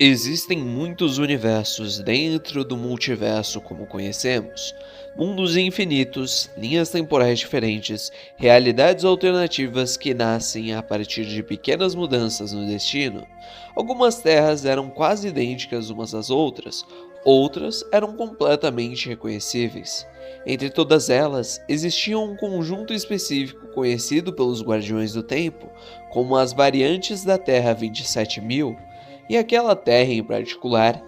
Existem muitos universos dentro do multiverso como conhecemos. Mundos infinitos, linhas temporais diferentes, realidades alternativas que nascem a partir de pequenas mudanças no destino. Algumas terras eram quase idênticas umas às outras, outras eram completamente reconhecíveis. Entre todas elas, existia um conjunto específico conhecido pelos Guardiões do Tempo como as variantes da Terra 27.000, e aquela terra em particular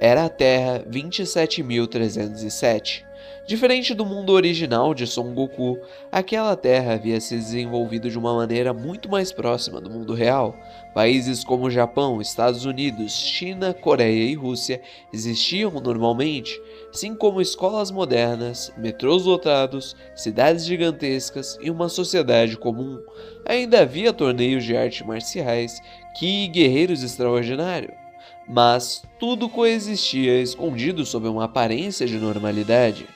era a Terra 27.307. Diferente do mundo original de Son Goku, aquela terra havia se desenvolvido de uma maneira muito mais próxima do mundo real. Países como Japão, Estados Unidos, China, Coreia e Rússia existiam normalmente, assim como escolas modernas, metrôs lotados, cidades gigantescas e uma sociedade comum. Ainda havia torneios de artes marciais, ki e guerreiros extraordinários. Mas tudo coexistia escondido sob uma aparência de normalidade.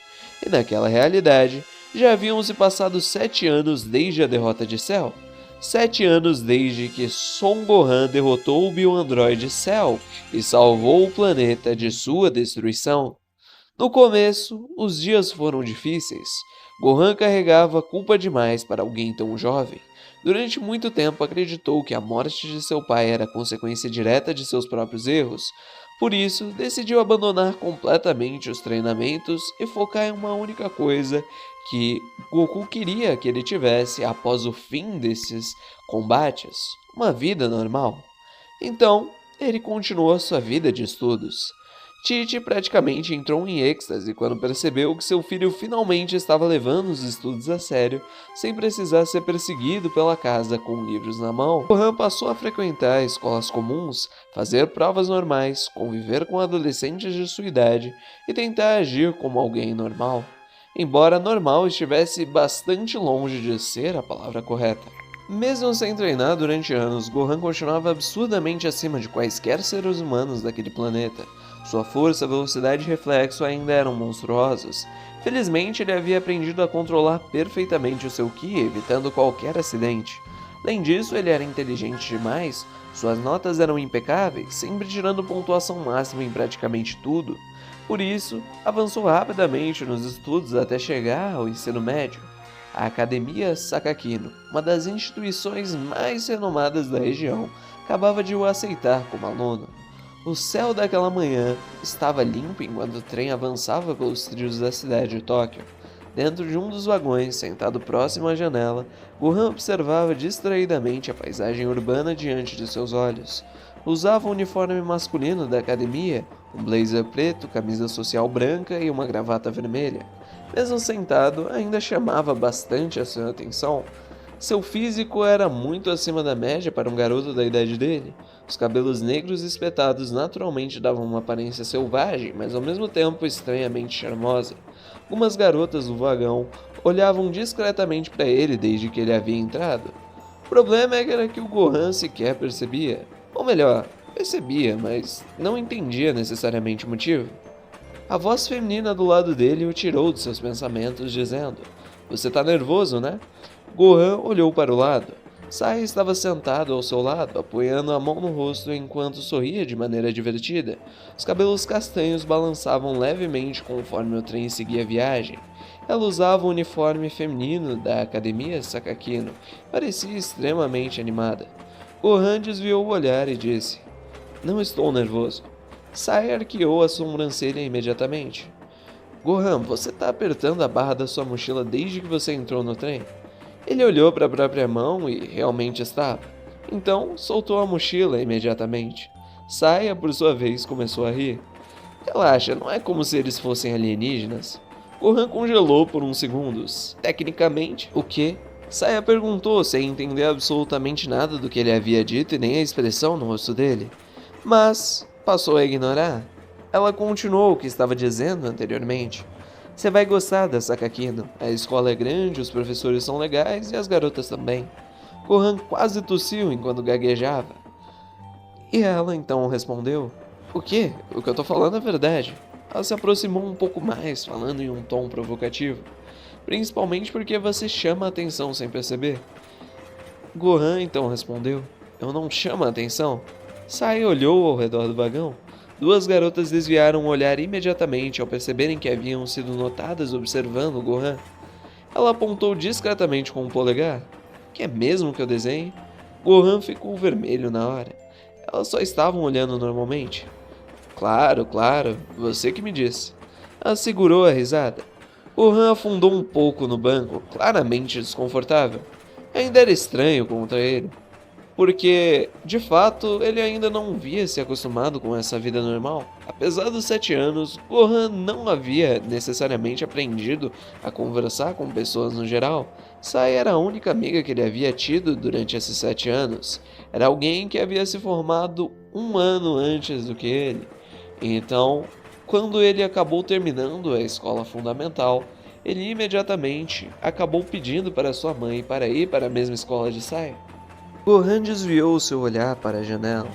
E naquela realidade, já haviam se passado 7 anos desde a derrota de Cell. 7 anos desde que Son Gohan derrotou o Bioandroid Cell e salvou o planeta de sua destruição. No começo, os dias foram difíceis. Gohan carregava culpa demais para alguém tão jovem. Durante muito tempo acreditou que a morte de seu pai era consequência direta de seus próprios erros. Por isso, decidiu abandonar completamente os treinamentos e focar em uma única coisa que Goku queria que ele tivesse após o fim desses combates: uma vida normal. Então, ele continuou sua vida de estudos. Tite praticamente entrou em êxtase quando percebeu que seu filho finalmente estava levando os estudos a sério, sem precisar ser perseguido pela casa com livros na mão. Gohan passou a frequentar escolas comuns, fazer provas normais, conviver com adolescentes de sua idade e tentar agir como alguém normal. Embora normal estivesse bastante longe de ser a palavra correta. Mesmo sem treinar durante anos, Gohan continuava absurdamente acima de quaisquer seres humanos daquele planeta. Sua força, velocidade e reflexo ainda eram monstruosos. Felizmente, ele havia aprendido a controlar perfeitamente o seu Ki, evitando qualquer acidente. Além disso, ele era inteligente demais, suas notas eram impecáveis, sempre tirando pontuação máxima em praticamente tudo. Por isso, avançou rapidamente nos estudos até chegar ao ensino médio. A Academia Sakakino, uma das instituições mais renomadas da região, acabava de o aceitar como aluno. O céu daquela manhã estava limpo enquanto o trem avançava pelos trilhos da cidade de Tóquio. Dentro de um dos vagões, sentado próximo à janela, Gohan observava distraidamente a paisagem urbana diante de seus olhos. Usava o uniforme masculino da academia, um blazer preto, camisa social branca e uma gravata vermelha. Mesmo sentado, ainda chamava bastante a sua atenção. Seu físico era muito acima da média para um garoto da idade dele. Os cabelos negros espetados naturalmente davam uma aparência selvagem, mas ao mesmo tempo estranhamente charmosa. Algumas garotas do vagão olhavam discretamente para ele desde que ele havia entrado. O problema era que o Gohan sequer percebia. Ou melhor, percebia, mas não entendia necessariamente o motivo. A voz feminina do lado dele o tirou de seus pensamentos, dizendo: "Você tá nervoso, né?" Gohan olhou para o lado. Sai estava sentado ao seu lado, apoiando a mão no rosto enquanto sorria de maneira divertida. Os cabelos castanhos balançavam levemente conforme o trem seguia a viagem. Ela usava o uniforme feminino da Academia Sakakino. Parecia extremamente animada. Gohan desviou o olhar e disse: "Não estou nervoso." Sai arqueou a sobrancelha imediatamente. "Gohan, você tá apertando a barra da sua mochila desde que você entrou no trem?" Ele olhou para a própria mão e realmente estava. Então, soltou a mochila imediatamente. Saia, por sua vez, começou a rir. "Relaxa, não é como se eles fossem alienígenas." Gohan congelou por uns segundos. Tecnicamente, o quê? Saia perguntou sem entender absolutamente nada do que ele havia dito e nem a expressão no rosto dele. Mas passou a ignorar. Ela continuou o que estava dizendo anteriormente. "Você vai gostar da Sakakino. A escola é grande, os professores são legais e as garotas também." Gohan quase tossiu enquanto gaguejava. E ela então respondeu: "O quê? O que eu tô falando é verdade." Ela se aproximou um pouco mais, falando em um tom provocativo. "Principalmente porque você chama a atenção sem perceber." Gohan então respondeu: "Eu não chamo a atenção." Sai olhou ao redor do vagão. Duas garotas desviaram o olhar imediatamente ao perceberem que haviam sido notadas observando Gohan. Ela apontou discretamente com o polegar. Quer mesmo que eu desenhe? Gohan ficou vermelho na hora. Elas só estavam olhando normalmente. Claro, claro, você que me disse. Ela segurou a risada. Gohan afundou um pouco no banco, claramente desconfortável. Ainda era estranho contra ele, porque, de fato, ele ainda não havia se acostumado com essa vida normal. Apesar dos 7 anos, Gohan não havia necessariamente aprendido a conversar com pessoas no geral. Sai era a única amiga que ele havia tido durante esses 7 anos. Era alguém que havia se formado um ano antes do que ele. Então, quando ele acabou terminando a escola fundamental, ele imediatamente acabou pedindo para sua mãe para ir para a mesma escola de Sai. Gohan desviou seu olhar para a janela.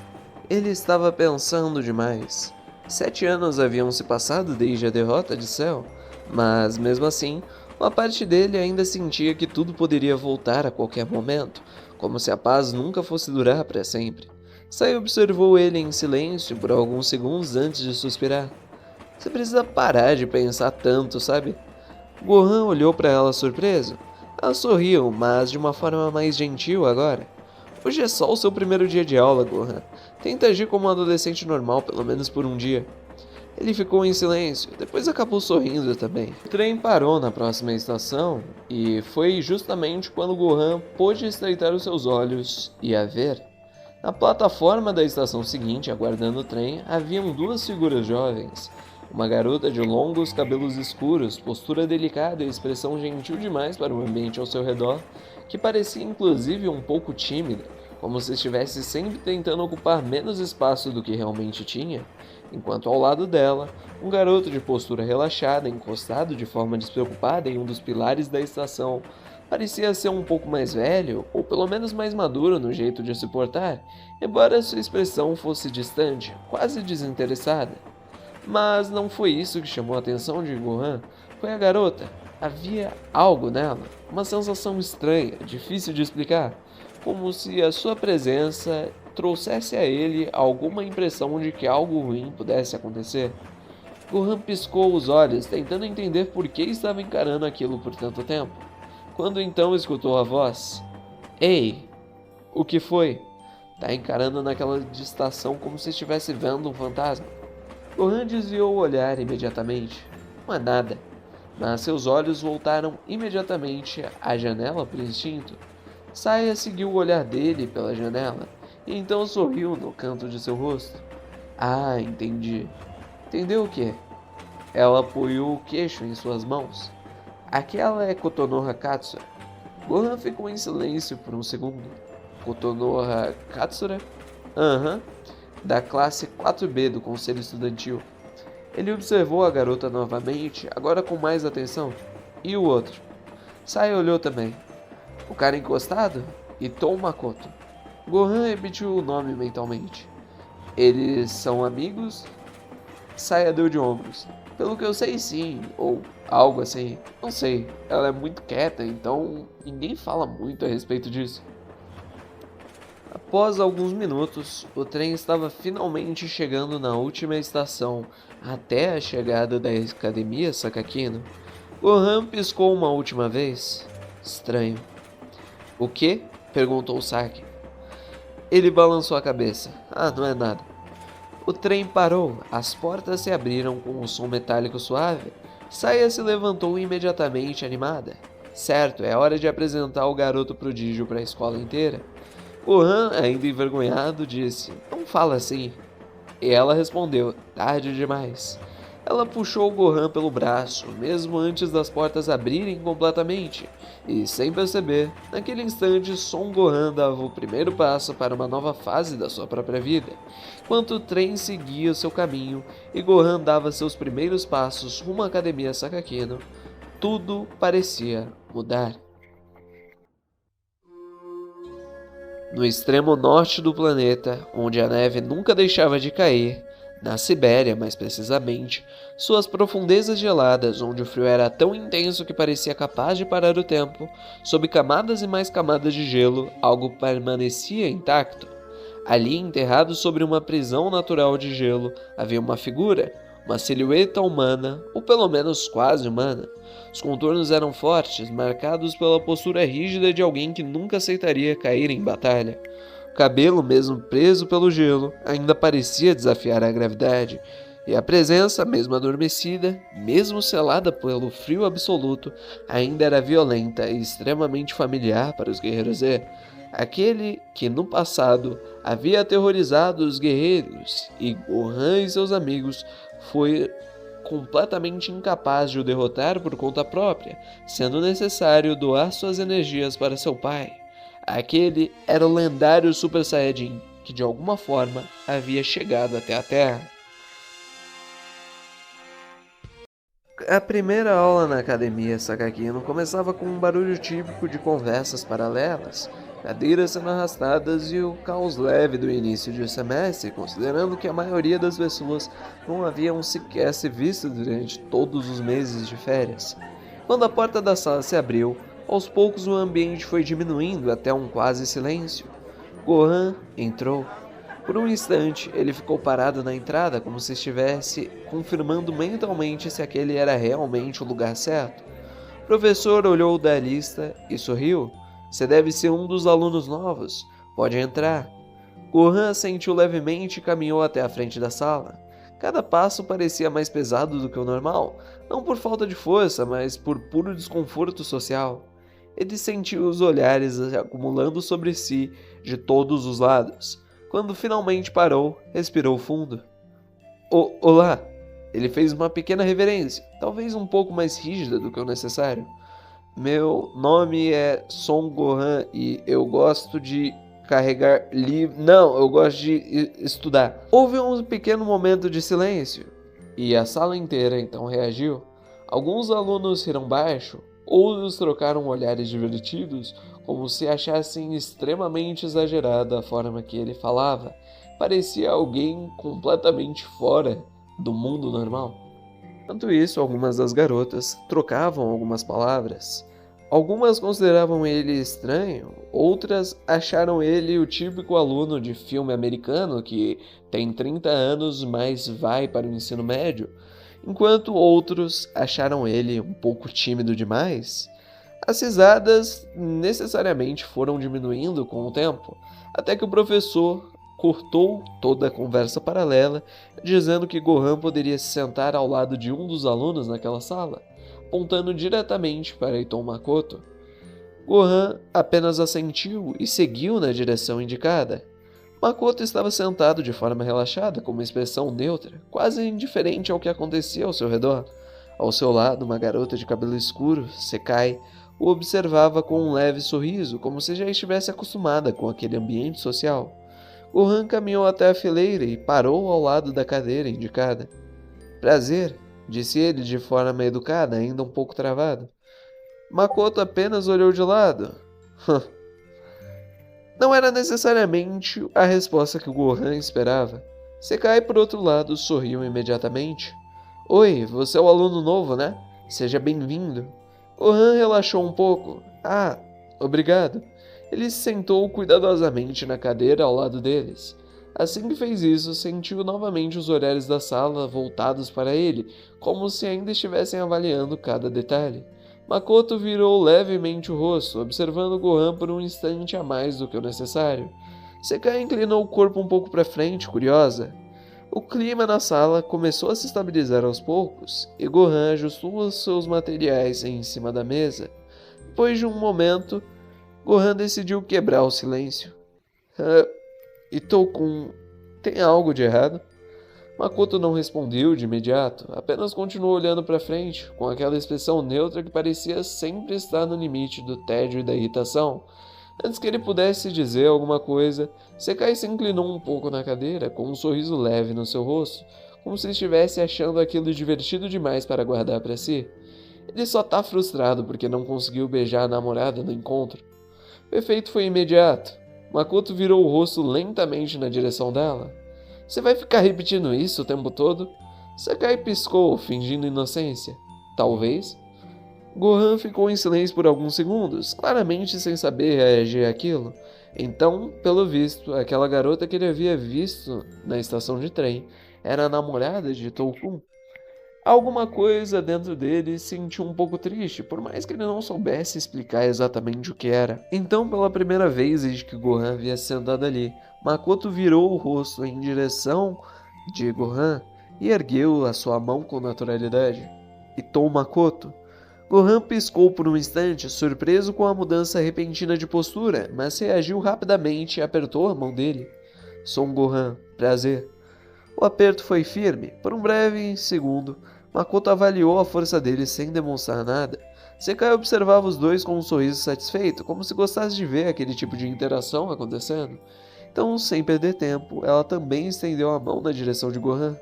Ele estava pensando demais. 7 anos haviam se passado desde a derrota de Cell, mas mesmo assim, uma parte dele ainda sentia que tudo poderia voltar a qualquer momento, como se a paz nunca fosse durar para sempre. Sai observou ele em silêncio por alguns segundos antes de suspirar. Você precisa parar de pensar tanto, sabe? Gohan olhou para ela surpreso. Ela sorriu, mas de uma forma mais gentil agora. Hoje é só o seu primeiro dia de aula, Gohan. Tenta agir como um adolescente normal, pelo menos por um dia. Ele ficou em silêncio, depois acabou sorrindo também. O trem parou na próxima estação, e foi justamente quando Gohan pôde estreitar os seus olhos e a ver. Na plataforma da estação seguinte, aguardando o trem, haviam duas figuras jovens. Uma garota de longos cabelos escuros, postura delicada e expressão gentil demais para o ambiente ao seu redor, que parecia inclusive um pouco tímida, como se estivesse sempre tentando ocupar menos espaço do que realmente tinha, enquanto ao lado dela, um garoto de postura relaxada, encostado de forma despreocupada em um dos pilares da estação, parecia ser um pouco mais velho, ou pelo menos mais maduro no jeito de se portar, embora sua expressão fosse distante, quase desinteressada. Mas não foi isso que chamou a atenção de Gohan, foi a garota. Havia algo nela, uma sensação estranha, difícil de explicar, como se a sua presença trouxesse a ele alguma impressão de que algo ruim pudesse acontecer. Gohan piscou os olhos, tentando entender por que estava encarando aquilo por tanto tempo. Quando então escutou a voz: Ei, o que foi? Tá encarando naquela estação como se estivesse vendo um fantasma. Gohan desviou o olhar imediatamente. Não é nada. Mas seus olhos voltaram imediatamente à janela por instinto. Saiya seguiu o olhar dele pela janela e então sorriu no canto de seu rosto. Ah, entendi. Entendeu o quê? Ela apoiou o queixo em suas mãos. Aquela é Kotonoha Katsura. Gohan ficou em silêncio por um segundo. Kotonoha Katsura? Aham. Da classe 4B do Conselho Estudantil. Ele observou a garota novamente, agora com mais atenção. E o outro? Sai olhou também. O cara encostado? Itou Makoto. Gohan repetiu o nome mentalmente. Eles são amigos? Saia deu de ombros. Pelo que eu sei, sim, ou algo assim. Não sei, ela é muito quieta, então ninguém fala muito a respeito disso. Após alguns minutos, o trem estava finalmente chegando na última estação, até a chegada da Academia Sakakino. Gohan piscou uma última vez. Estranho. O quê? Perguntou Saki. Ele balançou a cabeça. Ah, não é nada. O trem parou, as portas se abriram com um som metálico suave. Saiya se levantou imediatamente animada. Certo, é hora de apresentar o garoto prodígio para a escola inteira. Gohan, ainda envergonhado, disse: Não fala assim. E ela respondeu: Tarde demais. Ela puxou o Gohan pelo braço, mesmo antes das portas abrirem completamente, e sem perceber, naquele instante Son Gohan dava o primeiro passo para uma nova fase da sua própria vida, enquanto o trem seguia seu caminho e Gohan dava seus primeiros passos rumo à Academia Sakakino. Tudo parecia mudar. No extremo norte do planeta, onde a neve nunca deixava de cair, na Sibéria mais precisamente, suas profundezas geladas, onde o frio era tão intenso que parecia capaz de parar o tempo, sob camadas e mais camadas de gelo, algo permanecia intacto. Ali, enterrado sobre uma prisão natural de gelo, havia uma figura, uma silhueta humana, ou pelo menos quase humana. Os contornos eram fortes, marcados pela postura rígida de alguém que nunca aceitaria cair em batalha. O cabelo, mesmo preso pelo gelo, ainda parecia desafiar a gravidade, e a presença, mesmo adormecida, mesmo selada pelo frio absoluto, ainda era violenta e extremamente familiar para os guerreiros Z. Aquele que no passado havia aterrorizado os guerreiros e Gohan e seus amigos foi completamente incapaz de o derrotar por conta própria, sendo necessário doar suas energias para seu pai. Aquele era o lendário Super Saiyajin que de alguma forma havia chegado até a Terra. A primeira aula na academia Sakakino começava com um barulho típico de conversas paralelas, cadeiras sendo arrastadas e o caos leve do início de semestre, considerando que a maioria das pessoas não haviam sequer se visto durante todos os meses de férias. Quando a porta da sala se abriu, aos poucos o ambiente foi diminuindo até um quase silêncio. Gohan entrou. Por um instante, ele ficou parado na entrada como se estivesse confirmando mentalmente se aquele era realmente o lugar certo. O professor olhou da lista e sorriu. Você deve ser um dos alunos novos. Pode entrar. Gohan assentiu levemente e caminhou até a frente da sala. Cada passo parecia mais pesado do que o normal, não por falta de força, mas por puro desconforto social. Ele sentiu os olhares acumulando sobre si de todos os lados. Quando finalmente parou, respirou fundo. Olá! Ele fez uma pequena reverência, talvez um pouco mais rígida do que o necessário. Meu nome é Son Gohan e eu gosto de carregar livro. Não, eu gosto de estudar. Houve um pequeno momento de silêncio e a sala inteira então reagiu. Alguns alunos riram baixo, outros trocaram olhares divertidos, como se achassem extremamente exagerada a forma que ele falava. Parecia alguém completamente fora do mundo normal. Enquanto isso, algumas das garotas trocavam algumas palavras. Algumas consideravam ele estranho, outras acharam ele o típico aluno de filme americano que tem 30 anos, mas vai para o ensino médio, enquanto outros acharam ele um pouco tímido demais. As risadas necessariamente foram diminuindo com o tempo, até que o professor cortou toda a conversa paralela, dizendo que Gohan poderia se sentar ao lado de um dos alunos naquela sala, apontando diretamente para Iton Makoto. Gohan apenas assentiu e seguiu na direção indicada. Makoto estava sentado de forma relaxada, com uma expressão neutra, quase indiferente ao que acontecia ao seu redor. Ao seu lado, uma garota de cabelo escuro, Sekai, o observava com um leve sorriso, como se já estivesse acostumada com aquele ambiente social. Gohan caminhou até a fileira e parou ao lado da cadeira indicada. Prazer, disse ele de forma educada, ainda um pouco travado. Makoto apenas olhou de lado. Não era necessariamente a resposta que o Gohan esperava. Sekai, por outro lado, sorriu imediatamente. Oi, você é o aluno novo, né? Seja bem-vindo. Gohan relaxou um pouco. Ah, obrigado. Ele se sentou cuidadosamente na cadeira ao lado deles. Assim que fez isso, sentiu novamente os olhares da sala voltados para ele, como se ainda estivessem avaliando cada detalhe. Makoto virou levemente o rosto, observando Gohan por um instante a mais do que o necessário. Sekai inclinou o corpo um pouco para frente, curiosa. O clima na sala começou a se estabilizar aos poucos, e Gohan ajustou os seus materiais em cima da mesa. Depois de um momento, Gohan decidiu quebrar o silêncio. Itokun, tem algo de errado? Makoto não respondeu de imediato, apenas continuou olhando para frente, com aquela expressão neutra que parecia sempre estar no limite do tédio e da irritação. Antes que ele pudesse dizer alguma coisa, Sekai se inclinou um pouco na cadeira, com um sorriso leve no seu rosto, como se estivesse achando aquilo divertido demais para guardar para si. Ele só tá frustrado porque não conseguiu beijar a namorada no encontro. O efeito foi imediato. Makoto virou o rosto lentamente na direção dela. Você vai ficar repetindo isso o tempo todo? Sekai piscou, fingindo inocência. Talvez. Gohan ficou em silêncio por alguns segundos, claramente sem saber reagir àquilo. Então, pelo visto, aquela garota que ele havia visto na estação de trem era a namorada de Tolkun. Alguma coisa dentro dele se sentiu um pouco triste, por mais que ele não soubesse explicar exatamente o que era. Então, pela primeira vez desde que Gohan havia sentado ali, Makoto virou o rosto em direção de Gohan e ergueu a sua mão com naturalidade. Itou Makoto. Gohan piscou por um instante, surpreso com a mudança repentina de postura, mas reagiu rapidamente e apertou a mão dele. Son Gohan, prazer. O aperto foi firme. Por um breve segundo, Makoto avaliou a força dele sem demonstrar nada. Sekai observava os dois com um sorriso satisfeito, como se gostasse de ver aquele tipo de interação acontecendo. Então, sem perder tempo, ela também estendeu a mão na direção de Gohan.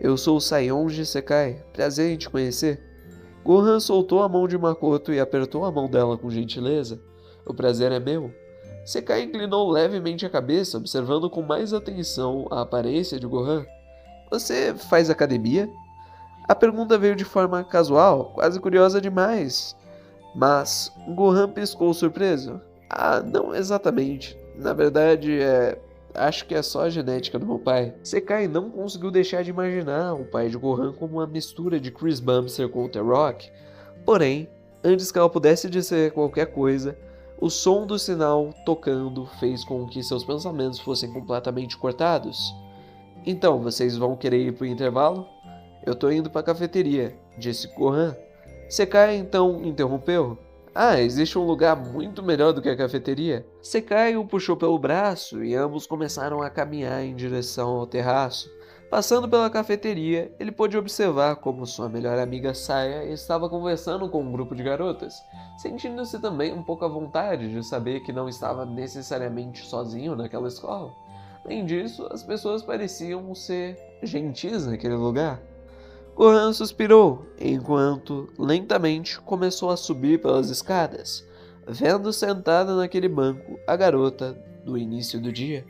Eu sou Saionji Sekai. Prazer em te conhecer. Gohan soltou a mão de Makoto e apertou a mão dela com gentileza. O prazer é meu. Sekai inclinou levemente a cabeça, observando com mais atenção a aparência de Gohan. Você faz academia? A pergunta veio de forma casual, quase curiosa demais. Mas Gohan piscou surpreso. Ah, não exatamente. Na verdade, acho que é só a genética do meu pai. Sekai não conseguiu deixar de imaginar o pai de Gohan como uma mistura de Chris Bumster com o The Rock. Porém, antes que ela pudesse dizer qualquer coisa, o som do sinal tocando fez com que seus pensamentos fossem completamente cortados. Então, vocês vão querer ir pro intervalo? Eu tô indo pra cafeteria, disse Gohan. Sekai então interrompeu. Ah, existe um lugar muito melhor do que a cafeteria. Sekai o puxou pelo braço e ambos começaram a caminhar em direção ao terraço. Passando pela cafeteria, ele pôde observar como sua melhor amiga Saya estava conversando com um grupo de garotas, sentindo-se também um pouco à vontade de saber que não estava necessariamente sozinho naquela escola. Além disso, as pessoas pareciam ser gentis naquele lugar. Gohan suspirou, enquanto, lentamente, começou a subir pelas escadas, vendo sentada naquele banco a garota do início do dia.